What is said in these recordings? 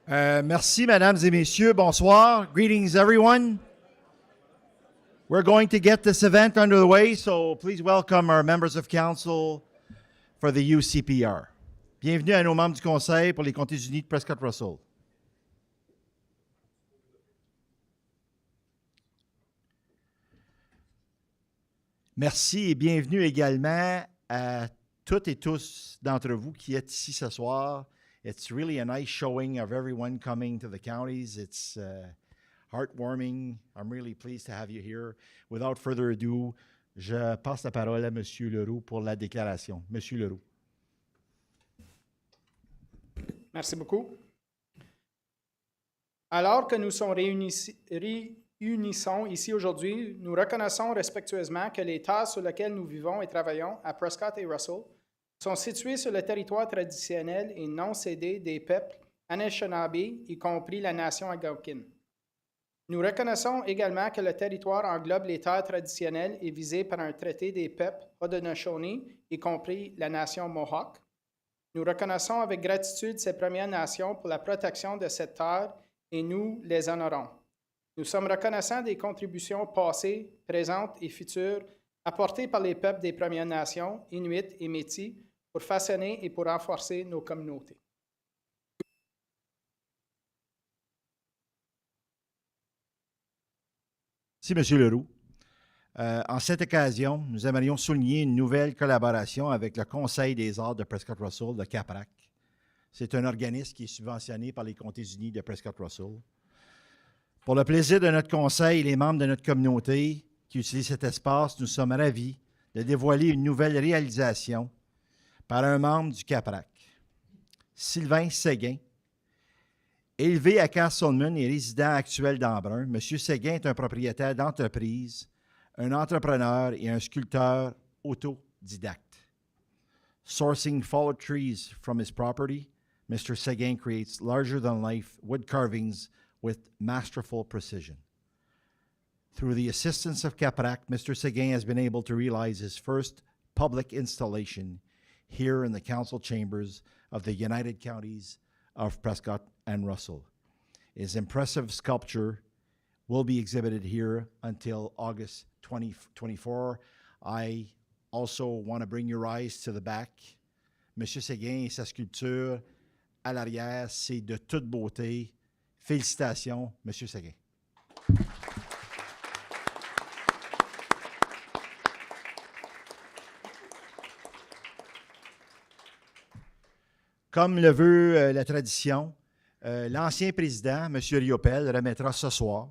Merci, mesdames et messieurs. Bonsoir. Greetings, everyone. We're going to get this event underway, so please welcome our members of council for the UCPR. Bienvenue à nos membres du Conseil pour les comtés unis de Prescott-Russell. Merci et bienvenue également à toutes et tous d'entre vous qui êtes ici ce soir. It's really a nice showing of everyone coming to the counties. It's heartwarming. I'm really pleased to have you here. Without further ado, je passe la parole à M. Leroux pour la déclaration. M. Leroux. Merci beaucoup. Alors que nous sommes réunissons ici aujourd'hui, nous reconnaissons respectueusement que les terres sur lesquelles nous vivons et travaillons à Prescott et Russell sont situées sur le territoire traditionnel et non cédé des peuples Anishinaabe, y compris la nation algonquine. Nous reconnaissons également que le territoire englobe les terres traditionnelles et visé par un traité des peuples Haudenosaunee, y compris la nation Mohawk. Nous reconnaissons avec gratitude ces Premières Nations pour la protection de cette terre et nous les honorons. Nous sommes reconnaissants des contributions passées, présentes et futures apportées par les peuples des Premières Nations, Inuits et Métis, pour façonner et pour renforcer nos communautés. Merci, M. Leroux. En cette occasion, nous aimerions souligner une nouvelle collaboration avec le Conseil des arts de Prescott-Russell, le CAPRAC. C'est un organisme qui est subventionné par les comtés unis de Prescott-Russell. Pour le plaisir de notre conseil et les membres de notre communauté qui utilisent cet espace, nous sommes ravis de dévoiler une nouvelle réalisation par un membre du CAPRAC, Sylvain Séguin. Élevé à Castleman et résident actuel d'Embrun, M. Séguin est un propriétaire d'entreprise, un entrepreneur et un sculpteur autodidacte. Sourcing fallen trees from his property, Mr. Séguin creates larger-than-life wood carvings with masterful precision. Through the assistance of CAPRAC, Mr. Séguin has been able to realize his first public installation here in the council chambers of the United Counties of Prescott and Russell. His impressive sculpture will be exhibited here until August 2024. I also want to bring your eyes to the back. Monsieur Séguin et sa sculpture à l'arrière, c'est de toute beauté. Félicitations, Monsieur Séguin. Comme le veut la tradition, l'ancien président, M. Riopel, remettra ce soir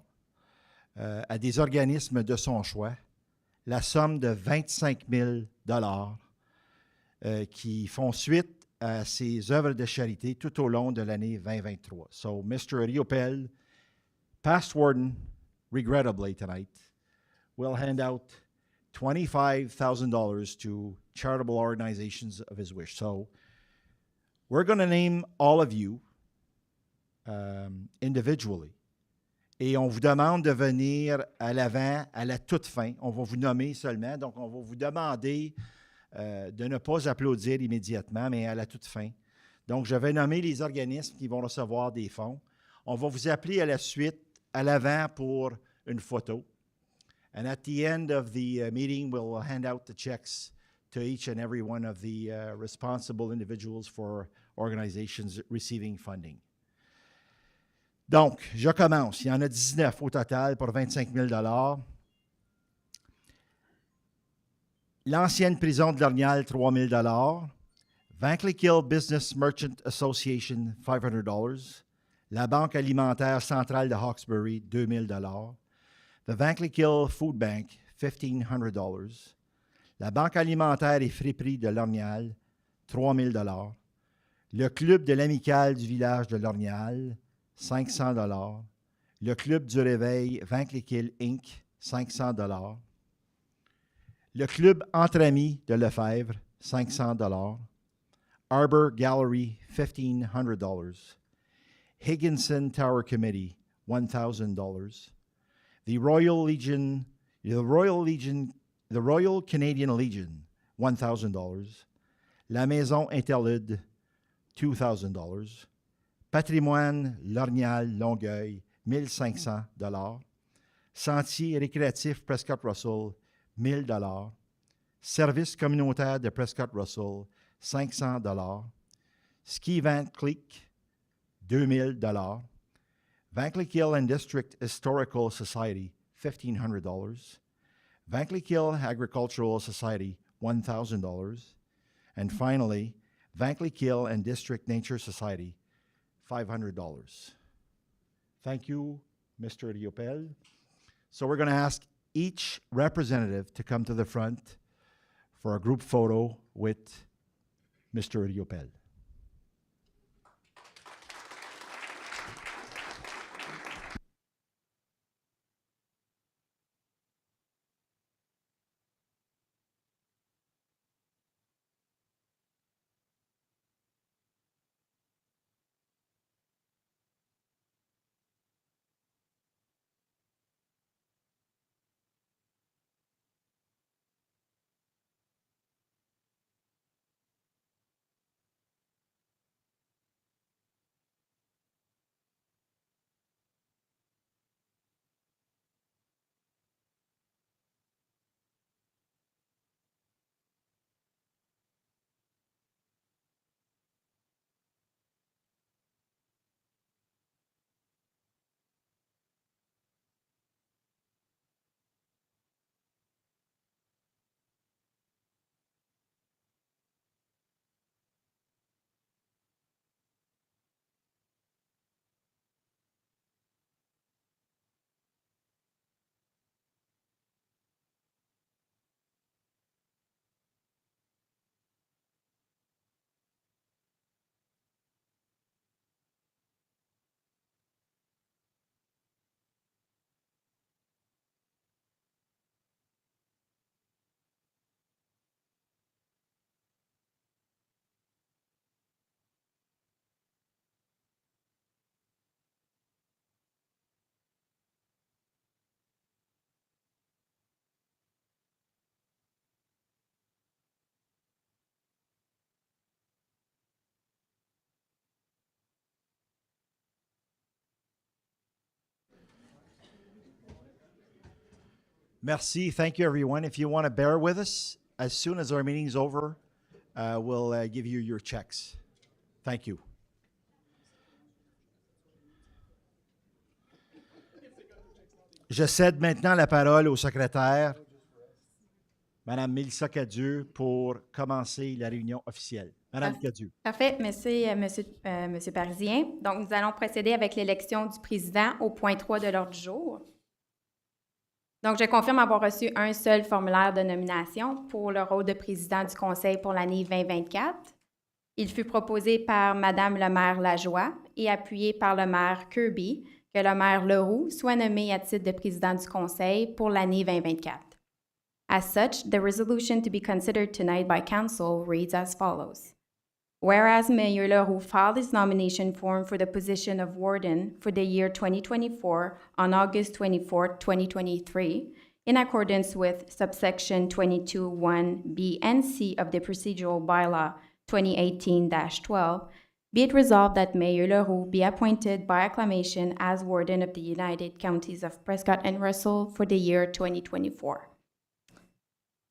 à des organismes de son choix la somme de 25 000 qui font suite à ses œuvres de charité tout au long de l'année 2023. So, Mr. Riopel, past warden, regrettably tonight, will hand out $25,000 to charitable organizations of his wish. So, we're going to name all of you individually. Et on vous demande de venir à l'avant, à la toute fin. On va vous nommer seulement. Donc, on va vous demander de ne pas applaudir immédiatement, mais à la toute fin. Donc, je vais nommer les organismes qui vont recevoir des fonds. On va vous appeler à la suite, à l'avant, pour une photo. And at the end of the meeting, we'll hand out the checks to each and every one of the responsible individuals for organizations receiving funding. Donc, je commence. Il y en a 19 au total pour 25 000 $. L'ancienne prison de Lornial, 3 000 $. Vanklekill Business Merchant Association, $500. La Banque alimentaire centrale de Hawkesbury, 2 000 $. The Vanklekill Food Bank, $1,500. La Banque alimentaire et friperie de Lornial, 3 000 $. Le Club de l'Amicale du village de Lornial, 500 $. Le Club du Réveil Vanklekill Inc., 500 $. Le Club Entre Amis de Lefebvre, 500 $. Arbor Gallery, $1,500. Higginson Tower Committee, $1,000. The Royal Canadian Legion, $1,000. La Maison Interlude, $2,000. Patrimoine Lorgnal Longueuil, 1500 $. Sentier récréatif Prescott-Russell, 1000 $. Service communautaire de Prescott-Russell, 500 $. Ski Van Cleek, 2000 $. Van Cleek Hill and District Historical Society, $1,500. Van Cleek Hill Agricultural Society, $1,000. And finally, Van Cleek Hill and District Nature Society, $500. Thank you, Mr. Riopel. So we're going to ask each representative to come to the front for a group photo with Mr. Riopel. Merci. Thank you, everyone. If you want to bear with us, as soon as our meeting's over, we'll give you your checks. Thank you. Je cède maintenant la parole au secrétaire, Mme Mélissa Cadieux, pour commencer la réunion officielle. Mme Cadieux. Parfait. Merci, Monsieur Parisien. Donc, nous allons procéder avec l'élection du président au point 3 de l'ordre du jour. Donc, je confirme avoir reçu un seul formulaire de nomination pour le rôle de président du Conseil pour l'année 2024. Il fut proposé par Mme le maire Lajoie et appuyé par le maire Kirby que le maire Leroux soit nommé à titre de président du Conseil pour l'année 2024. As such, the resolution to be considered tonight by Council reads as follows. Whereas Mayor Leroux filed his nomination form for the position of Warden for the year 2024 on August 24, 2023, in accordance with subsection 22(1)(b) and (c) of the Procedural Bylaw 2018-12, be it resolved that Mayor Leroux be appointed by acclamation as Warden of the United Counties of Prescott and Russell for the year 2024.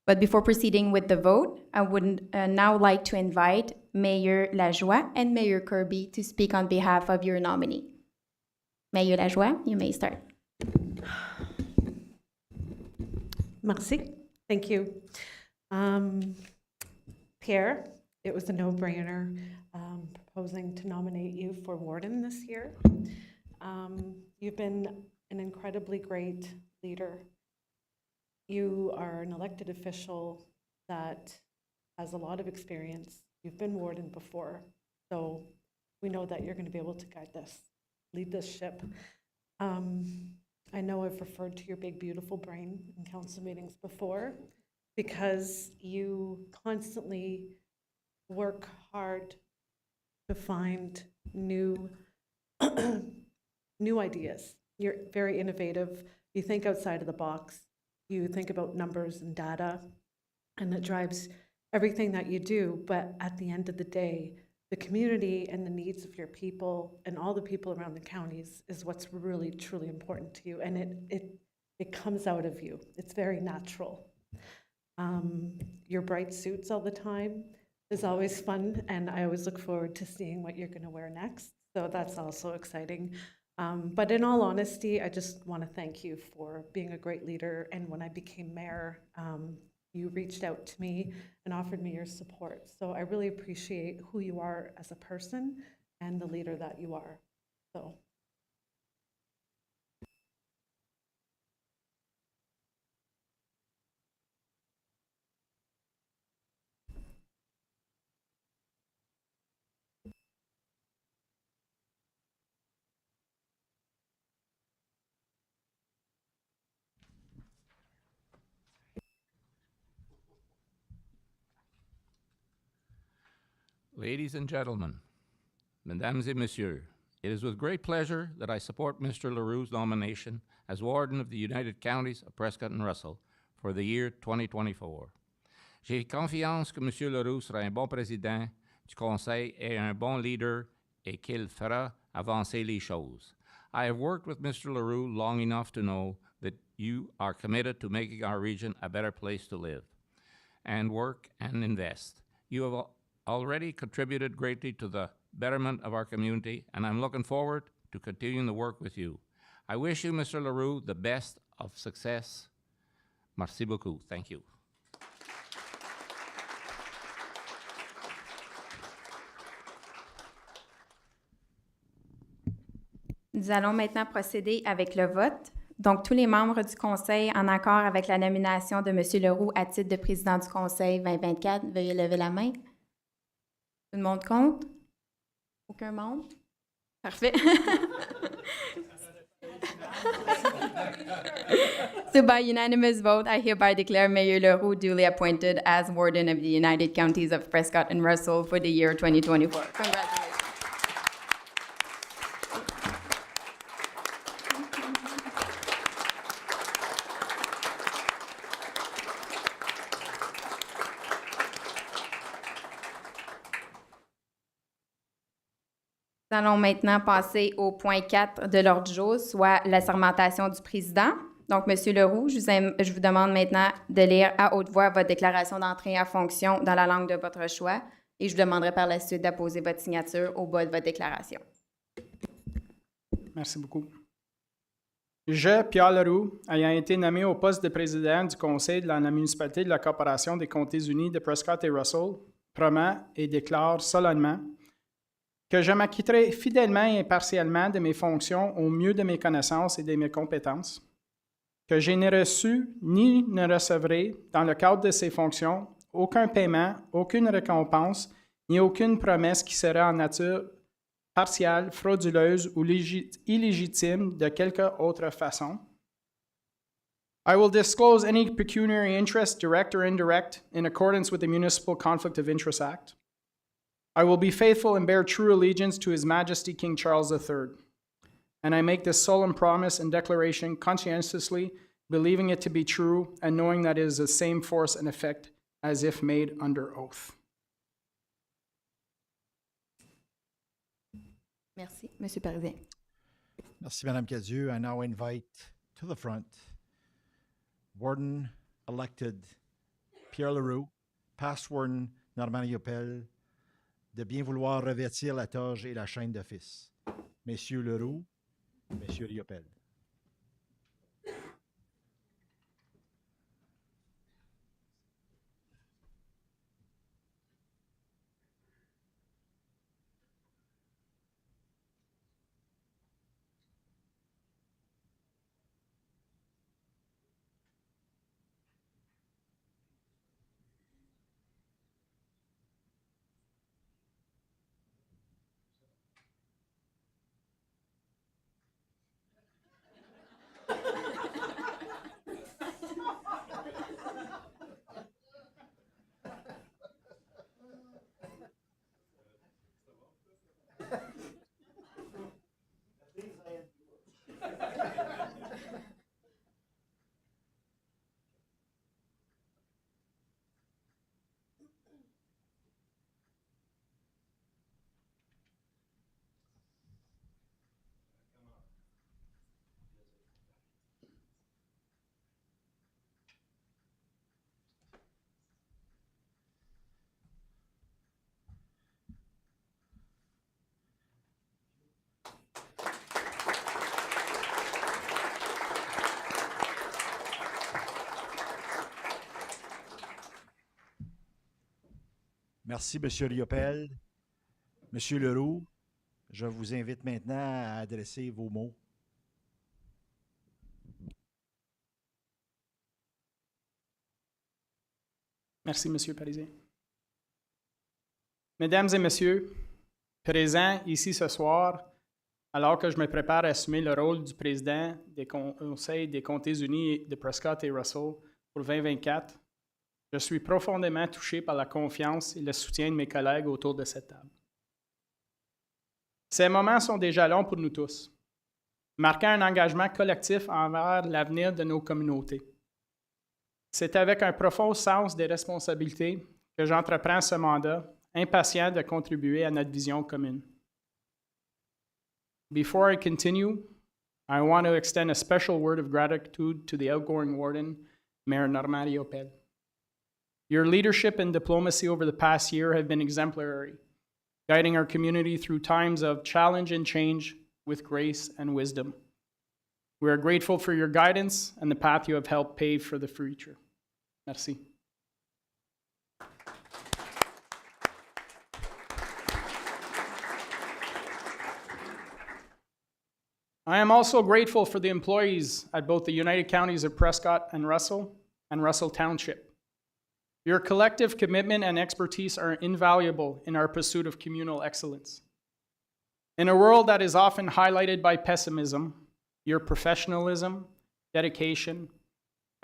But before proceeding with the vote, I would now like to invite Mayor Lajoie and Mayor Kirby to speak on behalf of your nominee. Mayor Lajoie, you may start. Merci. Thank you. Pierre, it was a no-brainer proposing to nominate you for warden this year. You've been an incredibly great leader. You are an elected official that has a lot of experience. You've been warden before, so we know that you're going to be able to guide this, lead this ship. I know I've referred to your big, beautiful brain in council meetings before because you constantly work hard to find new ideas. You're very innovative. You think outside of the box. You think about numbers and data, and it drives everything that you do. But at the end of the day, the community and the needs of your people and all the people around the counties is what's really, truly important to you. And it comes out of you. It's very natural. Your bright suits all the time is always fun, and I always look forward to seeing what you're going to wear next. So that's also exciting. But in all honesty, I just want to thank you for being a great leader. And when I became mayor, you reached out to me and offered me your support. So I really appreciate who you are as a person and the leader that you are. So. Ladies and gentlemen, mesdames et messieurs, it is with great pleasure that I support Mr. Leroux's nomination as Warden of the United Counties of Prescott and Russell for the year 2024. J'ai confiance que M. Leroux sera un bon président du Conseil et un bon leader et qu'il fera avancer les choses. I have worked with Mr. Leroux long enough to know that you are committed to making our region a better place to live and work and invest. You have already contributed greatly to the betterment of our community, and I'm looking forward to continuing the work with you. I wish you, Mr. Leroux, the best of success. Merci beaucoup. Thank you. Nous allons maintenant procéder avec le vote. Donc, tous les membres du Conseil, en accord avec la nomination de M. Leroux à titre de président du Conseil 2024, veuillez lever la main. Tout le monde compte? Aucun membre? Parfait. So by unanimous vote, I hereby declare Mayor Leroux duly appointed as Warden of the United Counties of Prescott and Russell for the year 2024. Congratulations. Nous allons maintenant passer au point 4 de l'ordre du jour, soit l'assermentation du président. Donc, M. Leroux, je vous demande maintenant de lire à haute voix votre déclaration d'entrée en fonction dans la langue de votre choix et je vous demanderai par la suite d'apposer votre signature au bas de votre déclaration. Merci beaucoup. Je, Pierre Leroux, ayant été nommé au poste de président du Conseil de la municipalité de la Corporation des Comtés unis de Prescott et Russell, promets et déclare solennellement que je m'acquitterai fidèlement et impartialement de mes fonctions au mieux de mes connaissances et de mes compétences, que je n'ai reçu ni ne recevrai, dans le cadre de ces fonctions, aucun paiement, aucune récompense, ni aucune promesse qui serait en nature partielle, frauduleuse ou illégitime de quelque autre façon. I will disclose any pecuniary interest, direct or indirect, in accordance with the Municipal Conflict of Interest Act. I will be faithful and bear true allegiance to His Majesty King Charles III. And I make this solemn promise and declaration conscientiously, believing it to be true and knowing that it is the same force and effect as if made under oath. Merci. Monsieur Parisien. Merci, Mme Cadieux. I now invite to the front Warden-elected Pierre Leroux, past Warden Normand Riopel, de bien vouloir revêtir la toge et la chaîne d'office. Messieurs Leroux, Messieurs Riopel. Merci, M. Riopel. M. Leroux, je vous invite maintenant à adresser vos mots. Merci, M. Parisien. Mesdames et Messieurs, présents ici ce soir, alors que je me prépare à assumer le rôle du président des Conseils des Comtés unis de Prescott et Russell pour 2024, je suis profondément touché par la confiance et le soutien de mes collègues autour de cette table. Ces moments sont des jalons pour nous tous, marquant un engagement collectif envers l'avenir de nos communautés. C'est avec un profond sens des responsabilités que j'entreprends ce mandat, impatient de contribuer à notre vision commune. Before I continue, I want to extend a special word of gratitude to the outgoing warden, Mayor Normand Riopel. Your leadership and diplomacy over the past year have been exemplary, guiding our community through times of challenge and change with grace and wisdom. We are grateful for your guidance and the path you have helped pave for the future. Merci. I am also grateful for the employees at both the United Counties of Prescott and Russell Township. Your collective commitment and expertise are invaluable in our pursuit of communal excellence. In a world that is often highlighted by pessimism, your professionalism, dedication,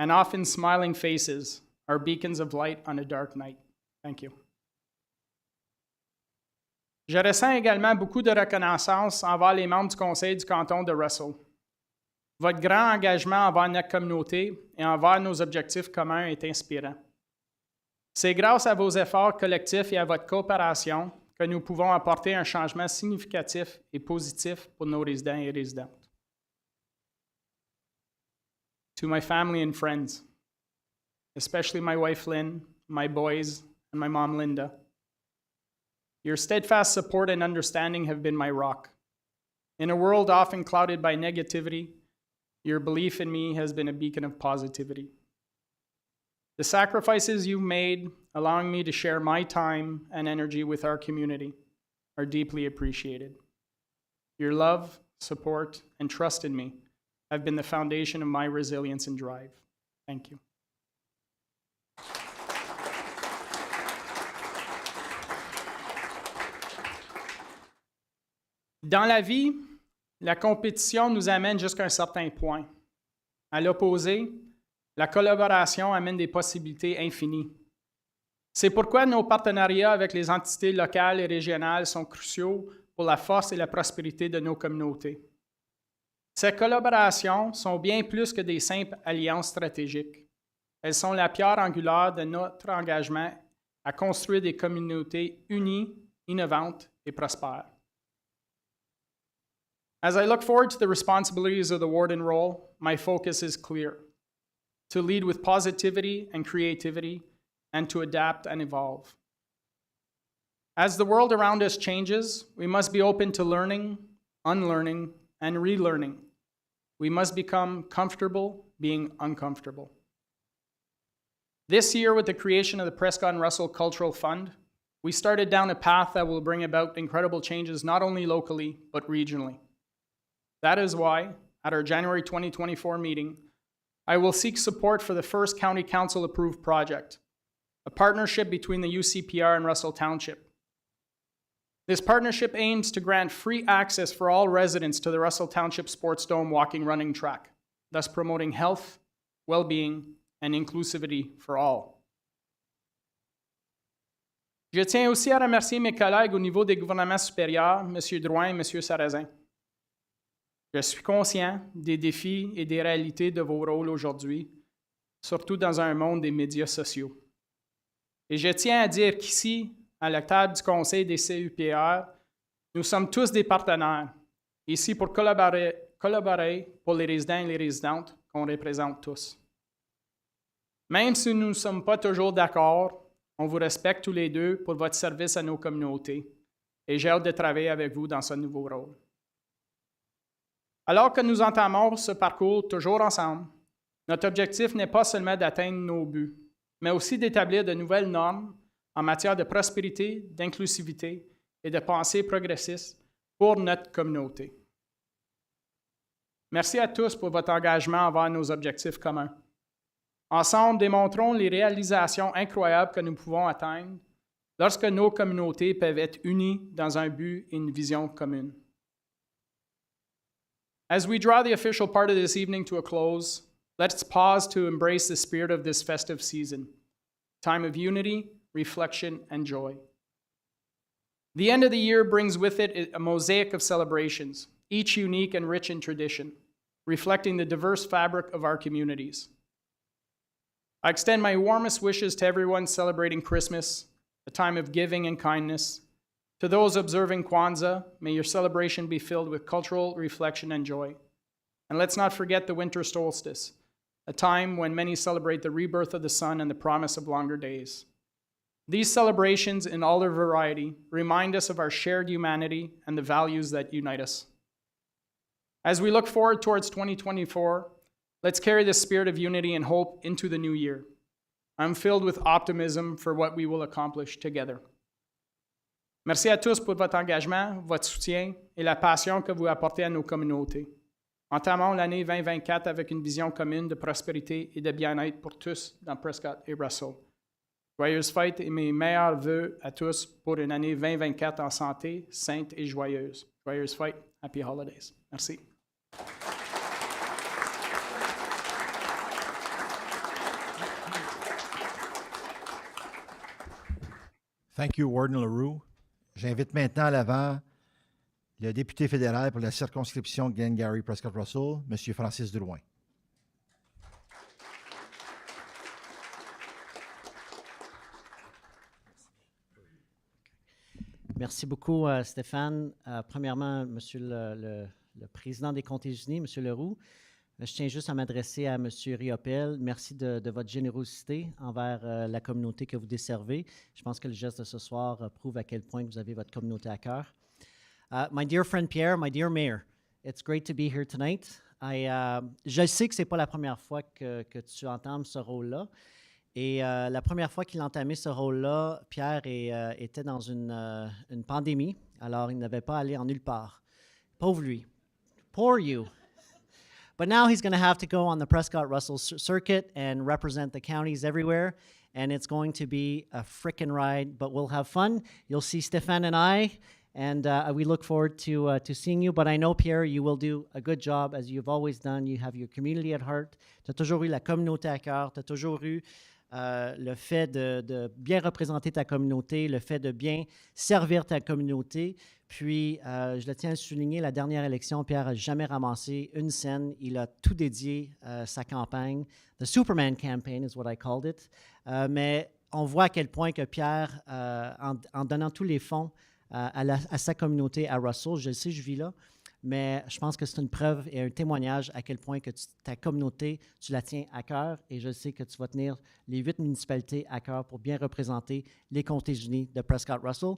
and often smiling faces are beacons of light on a dark night. Thank you. Je ressens également beaucoup de reconnaissance envers les membres du Conseil du canton de Russell. Votre grand engagement envers notre communauté et envers nos objectifs communs est inspirant. C'est grâce à vos efforts collectifs et à votre coopération que nous pouvons apporter un changement significatif et positif pour nos résidents et résidentes. To my family and friends, especially my wife Lynn, my boys, and my mom Linda, your steadfast support and understanding have been my rock. In a world often clouded by negativity, your belief in me has been a beacon of positivity. The sacrifices you've made, allowing me to share my time and energy with our community, are deeply appreciated. Your love, support, and trust in me have been the foundation of my resilience and drive. Thank you. Dans la vie, la compétition nous amène jusqu'à un certain point. À l'opposé, la collaboration amène des possibilités infinies. C'est pourquoi nos partenariats avec les entités locales et régionales sont cruciaux pour la force et la prospérité de nos communautés. Ces collaborations sont bien plus que des simples alliances stratégiques. Elles sont la pierre angulaire de notre engagement à construire des communautés unies, innovantes et prospères. As I look forward to the responsibilities of the warden role, my focus is clear: to lead with positivity and creativity, and to adapt and evolve. As the world around us changes, we must be open to learning, unlearning, and relearning. We must become comfortable being uncomfortable. This year, with the creation of the Prescott-Russell Cultural Fund, we started down a path that will bring about incredible changes not only locally, but regionally. That is why, at our January 2024 meeting, I will seek support for the first County Council-approved project, a partnership between the UCPR and Russell Township. This partnership aims to grant free access for all residents to the Russell Township Sports Dome walking-running track, thus promoting health, well-being, and inclusivity for all. Je tiens aussi à remercier mes collègues au niveau des gouvernements supérieurs, M. Drouin et M. Sarrazin. Je suis conscient des défis et des réalités de vos rôles aujourd'hui, surtout dans un monde des médias sociaux. Et je tiens à dire qu'ici, à la table du Conseil des CUPR, nous sommes tous des partenaires, ici pour collaborer pour les résidents et les résidentes qu'on représente tous. Même si nous ne sommes pas toujours d'accord, on vous respecte tous les deux pour votre service à nos communautés et j'ai hâte de travailler avec vous dans ce nouveau rôle. Alors que nous entamons ce parcours toujours ensemble, notre objectif n'est pas seulement d'atteindre nos buts, mais aussi d'établir de nouvelles normes en matière de prospérité, d'inclusivité et de pensée progressiste pour notre communauté. Merci à tous pour votre engagement envers nos objectifs communs. Ensemble, démontrons les réalisations incroyables que nous pouvons atteindre lorsque nos communautés peuvent être unies dans un but et une vision commune. As we draw the official part of this evening to a close, let's pause to embrace the spirit of this festive season, time of unity, reflection, and joy. The end of the year brings with it a mosaic of celebrations, each unique and rich in tradition, reflecting the diverse fabric of our communities. I extend my warmest wishes to everyone celebrating Christmas, a time of giving and kindness. To those observing Kwanzaa, may your celebration be filled with cultural reflection and joy. And let's not forget the winter solstice, a time when many celebrate the rebirth of the sun and the promise of longer days. These celebrations, in all their variety, remind us of our shared humanity and the values that unite us. As we look forward towards 2024, let's carry the spirit of unity and hope into the new year. I'm filled with optimism for what we will accomplish together. Merci à tous pour votre engagement, votre soutien et la passion que vous apportez à nos communautés. Entamons l'année 2024 avec une vision commune de prospérité et de bien-être pour tous dans Prescott et Russell. Joyeuses fêtes et mes meilleurs vœux à tous pour une année 2024 en santé, sainte et joyeuse. Joyeuses fêtes, happy holidays. Merci. Thank you, Warden Leroux. J'invite maintenant à l'avant le député fédéral pour la circonscription Glengarry Prescott-Russell, M. Francis Drouin. Merci beaucoup, Stéphane. Premièrement, Monsieur le Président des Conseils, M. Leroux, je tiens juste à m'adresser à M. Riopel. Merci de votre générosité envers la communauté que vous desservez. Je pense que le geste de ce soir prouve à quel point vous avez votre communauté à cœur. My dear friend Pierre, my dear Mayor, it's great to be here tonight. Je sais que ce n'est pas la première fois que tu entames ce rôle-là. Et la première fois qu'il entamait ce rôle-là, Pierre était dans une pandémie, alors il n'avait pas allé en nulle part. Pauvre lui. Poor you. But now he's going to have to go on the Prescott-Russell circuit and represent the counties everywhere, and it's going to be a frickin' ride, but we'll have fun. You'll see Stéphane and I, and we look forward to seeing you. But I know, Pierre, you will do a good job, as you've always done. You have your community at heart. Tu as toujours eu la communauté à cœur. Tu as toujours eu le fait de bien représenter ta communauté, le fait de bien servir ta communauté. Puis, je le tiens à le souligner, la dernière élection, Pierre n'a jamais ramassé une scène. Il a tout dédié sa campagne. The Superman campaign is what I called it. Mais on voit à quel point que Pierre, en donnant tous les fonds à sa communauté à Russell, je le sais, je vis là, mais je pense que c'est une preuve et un témoignage à quel point que ta communauté, tu la tiens à cœur, et je sais que tu vas tenir les 8 municipalités à cœur pour bien représenter les comtés unis de Prescott-Russell.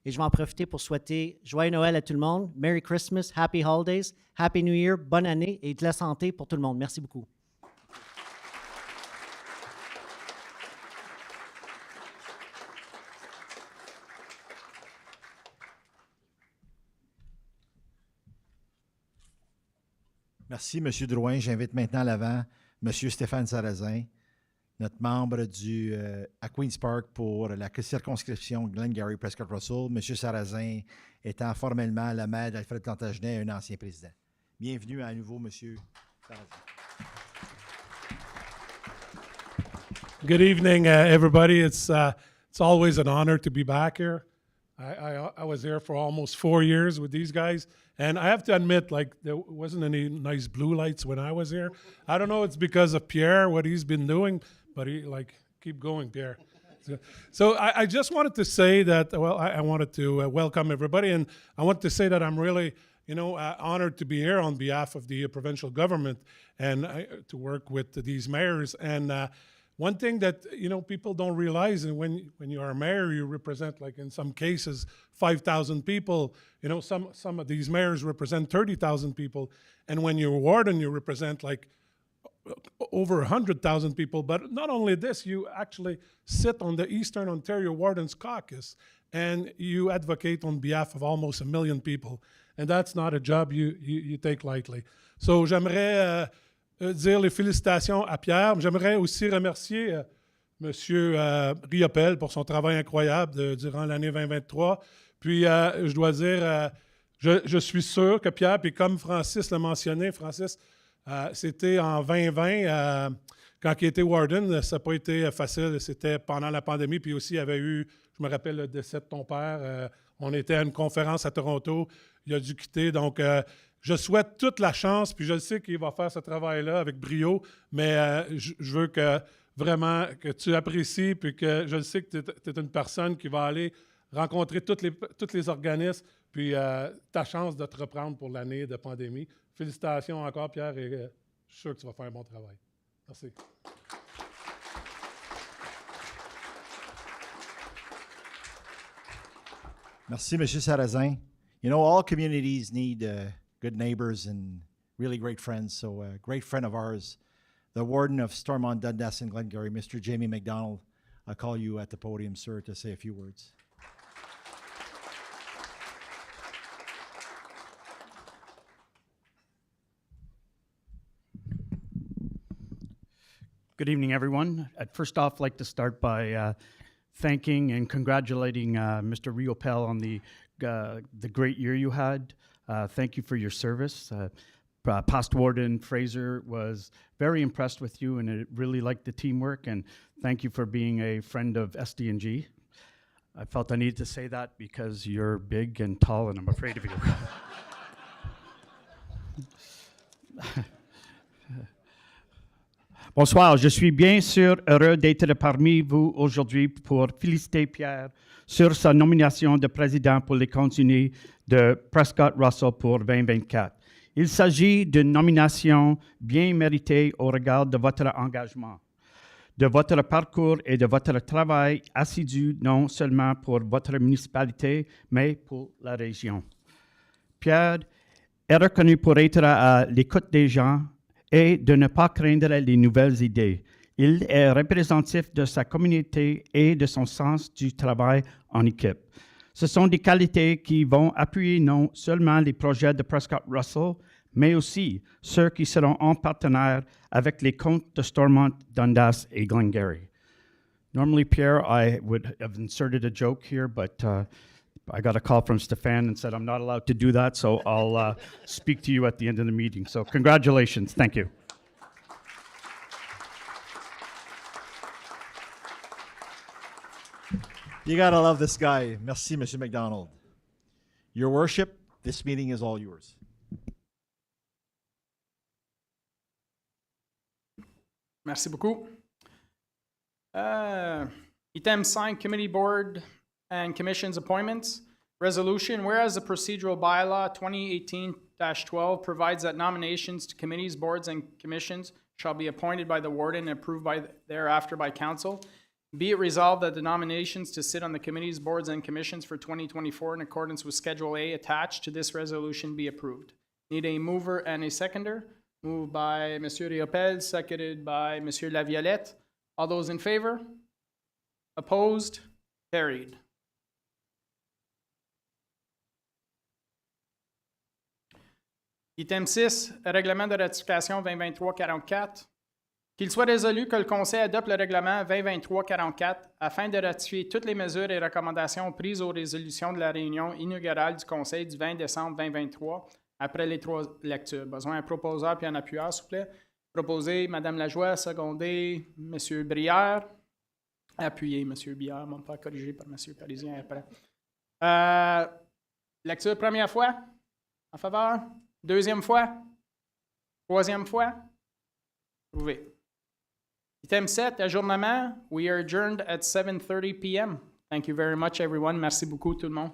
Et je vais en profiter pour souhaiter joyeux Noël à tout le monde, Merry Christmas, Happy Holidays, Happy New Year, bonne année et de la santé pour tout le monde. Merci beaucoup. Merci, M. Drouin. J'invite maintenant à l'avant M. Stéphane Sarrazin, notre membre à Queen's Park pour la circonscription Glengarry Prescott-Russell. M. Sarrazin étant formellement le maire d'Alfred Plantagenet et un ancien président. Bienvenue à nouveau, M. Sarrazin. Good evening, everybody. It's always an honor to be back here. I was there for almost 4 years with these guys, and I have to admit, like, there wasn't any nice blue lights when I was here. I don't know, it's because of Pierre, what he's been doing, but keep going, Pierre. So I just wanted to say that, well, I wanted to welcome everybody, and I want to say that I'm really, honored to be here on behalf of the provincial government and to work with these mayors. And one thing that, people don't realize, and when you are a mayor, you represent, like in some cases, 5,000 people. Some of these mayors represent 30,000 people. And when you're a warden, you represent like over 100,000 people. But not only this, you actually sit on the Eastern Ontario Wardens Caucus and you advocate on behalf of almost 1 million people. And that's not a job you take lightly. So j'aimerais dire les félicitations à Pierre. J'aimerais aussi remercier M. Riopel pour son travail incroyable durant l'année 2023. Puis je dois dire, je suis sûr que Pierre, puis comme Francis l'a mentionné, Francis, c'était en 2020, quand il était warden, ça n'a pas été facile. C'était pendant la pandémie, puis aussi il y avait eu, je me rappelle, le décès de ton père. On était à une conférence à Toronto, il a dû quitter. Donc, je souhaite toute la chance, puis je sais qu'il va faire ce travail-là avec brio, mais je veux que vraiment que tu apprécies, puis que je sais que tu es une personne qui va aller rencontrer tous les organismes, puis ta chance de te reprendre pour l'année de pandémie. Félicitations encore, Pierre, et je suis sûr que tu vas faire un bon travail. Merci. Merci, M. Sarrazin. You know, all communities need good neighbors and really great friends. So a great friend of ours, the warden of Stormont, Dundas, and Glengarry, Mr. Jamie McDonald, I'll call you at the podium, sir, to say a few words. Good evening, everyone. I'd first off like to start by thanking and congratulating Mr. Riopel on the great year you had. Thank you for your service. Past Warden Fraser was very impressed with you and really liked the teamwork, and thank you for being a friend of SD&G. I felt I needed to say that because you're big and tall and I'm afraid of you. Bonsoir, je suis bien sûr heureux d'être parmi vous aujourd'hui pour féliciter Pierre sur sa nomination de président pour les comptes unis de Prescott-Russell pour 2024. Il s'agit d'une nomination bien méritée au regard de votre engagement, de votre parcours et de votre travail assidu non seulement pour votre municipalité, mais pour la région. Pierre est reconnu pour être à l'écoute des gens et de ne pas craindre les nouvelles idées. Il est représentatif de sa communauté et de son sens du travail en équipe. Ce sont des qualités qui vont appuyer non seulement les projets de Prescott-Russell, mais aussi ceux qui seront en partenaire avec les comptes de Stormont, Dundas et Glengarry. Normally, Pierre, I would have inserted a joke here, but I got a call from Stefan and said I'm not allowed to do that, so I'll speak to you at the end of the meeting. So congratulations. Thank you. You gotta love this guy. Merci, M. McDonald. Your worship, this meeting is all yours. Merci beaucoup. Item 5, Committee Board and Commissions Appointments. Resolution, whereas the procedural bylaw 2018-12 provides that nominations to committees, boards, and commissions shall be appointed by the warden and approved thereafter by council. Be it resolved that the nominations to sit on the committees, boards, and commissions for 2024 in accordance with Schedule A attached to this resolution be approved. Need a mover and a seconder. Moved by M. Riopel, seconded by M. Laviolette. All those in favor? Opposed? Carried. Item 6, Règlement de ratification 2023-44. Qu'il soit résolu que le Conseil adopte le règlement 2023-44 afin de ratifier toutes les mesures et recommandations prises aux résolutions de la réunion inaugurale du Conseil du 20 décembre 2023 après les 3 lectures. Besoin d'un proposeur puis un appuyeur, s'il vous plaît. Proposé, Mme Lajoie, secondé, M. Brière. Appuyé, M. Brière, mon pas corrigé par M. Parisien après. Lecture première fois, en faveur. Deuxième fois. Troisième fois. Approuvé. Item 7, ajournement. We are adjourned at 7:30 p.m. Thank you very much, everyone. Merci beaucoup, tout le monde.